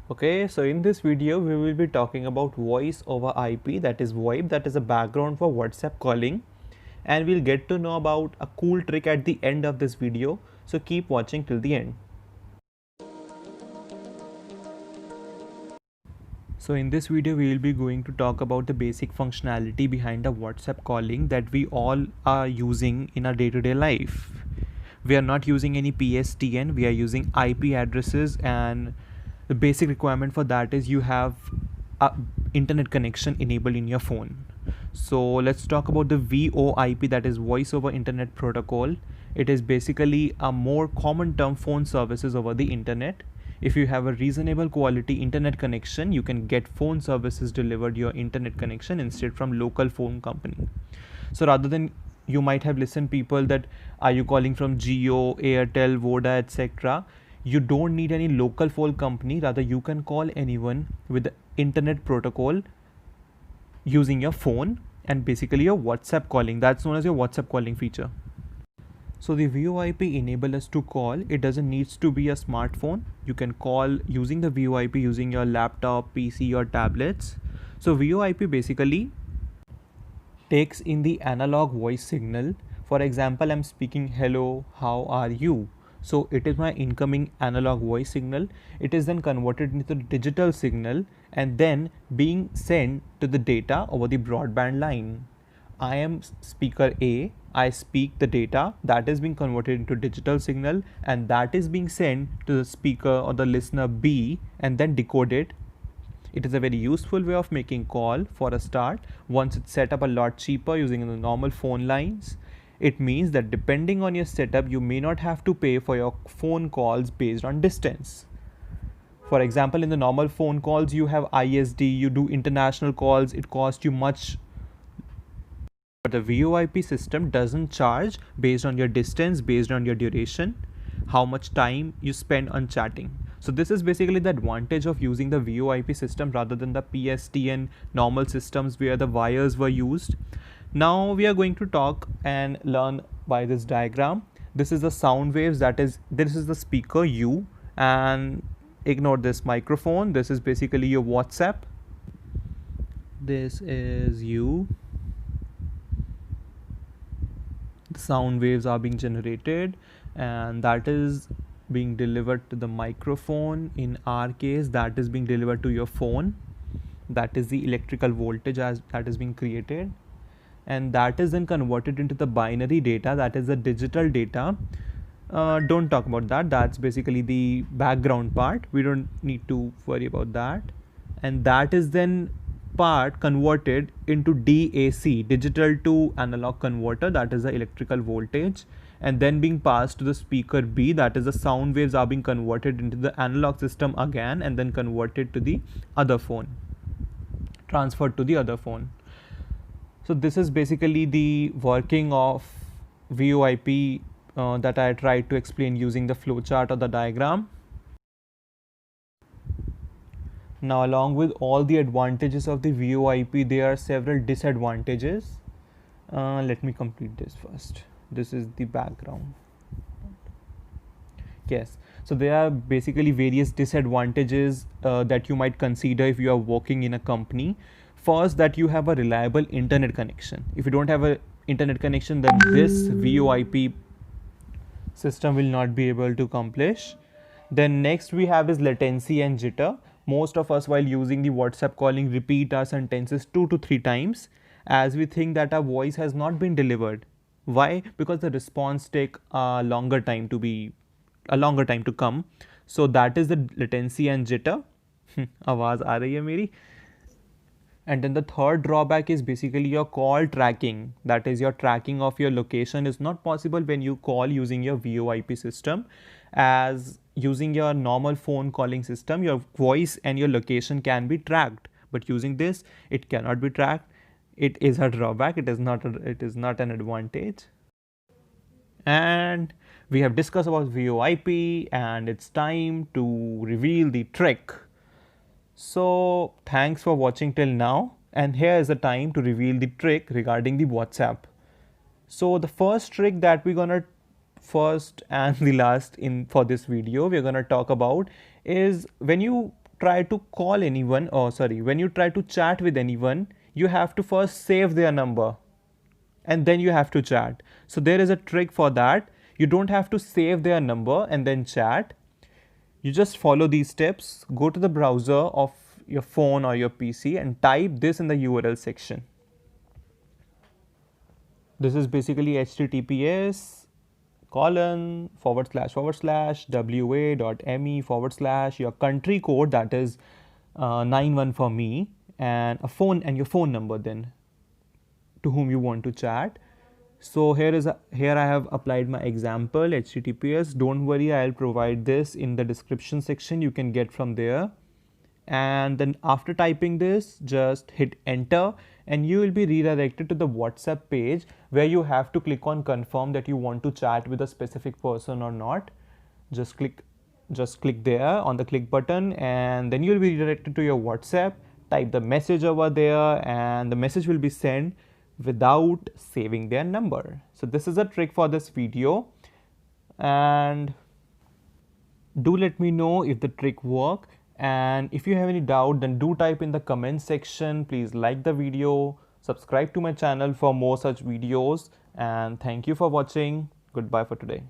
Okay, so in this video we will be talking about voice over IP, that is VoIP, that is a background for WhatsApp calling, and we'll get to know about a cool trick at the end of this video, so keep watching till the end. So in this video we will be going to talk about the basic functionality behind the WhatsApp calling that we all are using in our day-to-day life. We are not using any PSTN, we are using IP addresses, and the basic requirement for that is you have a internet connection enabled in your phone. So let's talk about the VoIP, that is voice over internet protocol. It is basically a more common term phone services over the internet. If you have a reasonable quality internet connection, you can get phone services delivered your internet connection instead from local phone company. So rather than, you might have listened people that are you calling from Jio, Airtel, Voda, etc. You don't need any local phone company, rather you can call anyone with the internet protocol using your phone and basically your WhatsApp calling. That's known as your WhatsApp calling feature. So the VoIP enable us to call. It doesn't needs to be a smartphone. You can call using the VoIP using your laptop, PC or tablets. So VoIP basically takes in the analog voice signal. For example, I'm speaking hello, how are you? So it is my incoming analog voice signal. It is then converted into the digital signal and then being sent to the data over the broadband line. I am speaker A, I speak the data that is being converted into digital signal and that is being sent to the speaker or the listener B and then decoded. It is a very useful way of making call for a start. Once it's set up a lot cheaper using the normal phone lines, it means that depending on your setup, you may not have to pay for your phone calls based on distance. For example, in the normal phone calls, you have ISD, you do international calls, it costs you much. But the VoIP system doesn't charge based on your distance, based on your duration, how much time you spend on chatting. So this is basically the advantage of using the VoIP system rather than the PSTN normal systems where the wires were used. Now we are going to talk and learn by this diagram. This is the sound waves, that is, this is the speaker U, and ignore this microphone. This is basically your WhatsApp. This is you. The sound waves are being generated and that is being delivered to the microphone. In our case, that is being delivered to your phone. That is the electrical voltage as that is being created, and that is then converted into the binary data, that is the digital data. Don't talk about that, that's basically the background part, we don't need to worry about that. And that is then part converted into DAC, digital to analog converter, that is the electrical voltage, and then being passed to the speaker B, that is the sound waves are being converted into the analog system again and then converted to the other phone, transferred to the other phone. So this is basically the working of VoIP that I tried to explain using the flowchart or the diagram. Now, along with all the advantages of the VoIP, there are several disadvantages. Let me complete this first. This is the background. Yes, so there are basically various disadvantages that you might consider if you are working in a company. First, that you have a reliable internet connection. If you don't have a internet connection, then this VoIP system will not be able to accomplish. Then next we have is latency and jitter. Most of us while using the WhatsApp calling repeat our sentences 2 to 3 times as we think that our voice has not been delivered. Why? Because the response take a longer time to come. So that is the latency and jitter. आवाज आ रही है मेरी. And then the third drawback is basically your call tracking. That is, your tracking of your location is not possible when you call using your VoIP system. As using your normal phone calling system, your voice and your location can be tracked. But using this, it cannot be tracked. It is a drawback. It is not an advantage. And we have discussed about VoIP, and it's time to reveal the trick. So thanks for watching till now, and here is the time to reveal the trick regarding the WhatsApp. So the first trick that we're gonna first and the last in for this video we're gonna talk about is when you try to call anyone, when you try to chat with anyone, you have to first save their number and then you have to chat. So there is a trick for that. You don't have to save their number and then chat. You just follow these steps. Go to the browser of your phone or your PC and type this in the URL section. This is basically https colon // wa.me / your country code, that is 91 for me, and a phone and your phone number then to whom you want to chat. So here I have applied my example https. Don't worry, I'll provide this in the description section. You can get from there. And then after typing this, just hit enter and you will be redirected to the WhatsApp page where you have to click on confirm that you want to chat with a specific person or not. Just click there on the click button and then you'll be redirected to your WhatsApp. Type the message over there and the message will be sent without saving their number. So this is a trick for this video, and do let me know if the trick worked. And if you have any doubt, then do type in the comment section. Please like the video, subscribe to my channel for more such videos, and thank you for watching. Goodbye for today.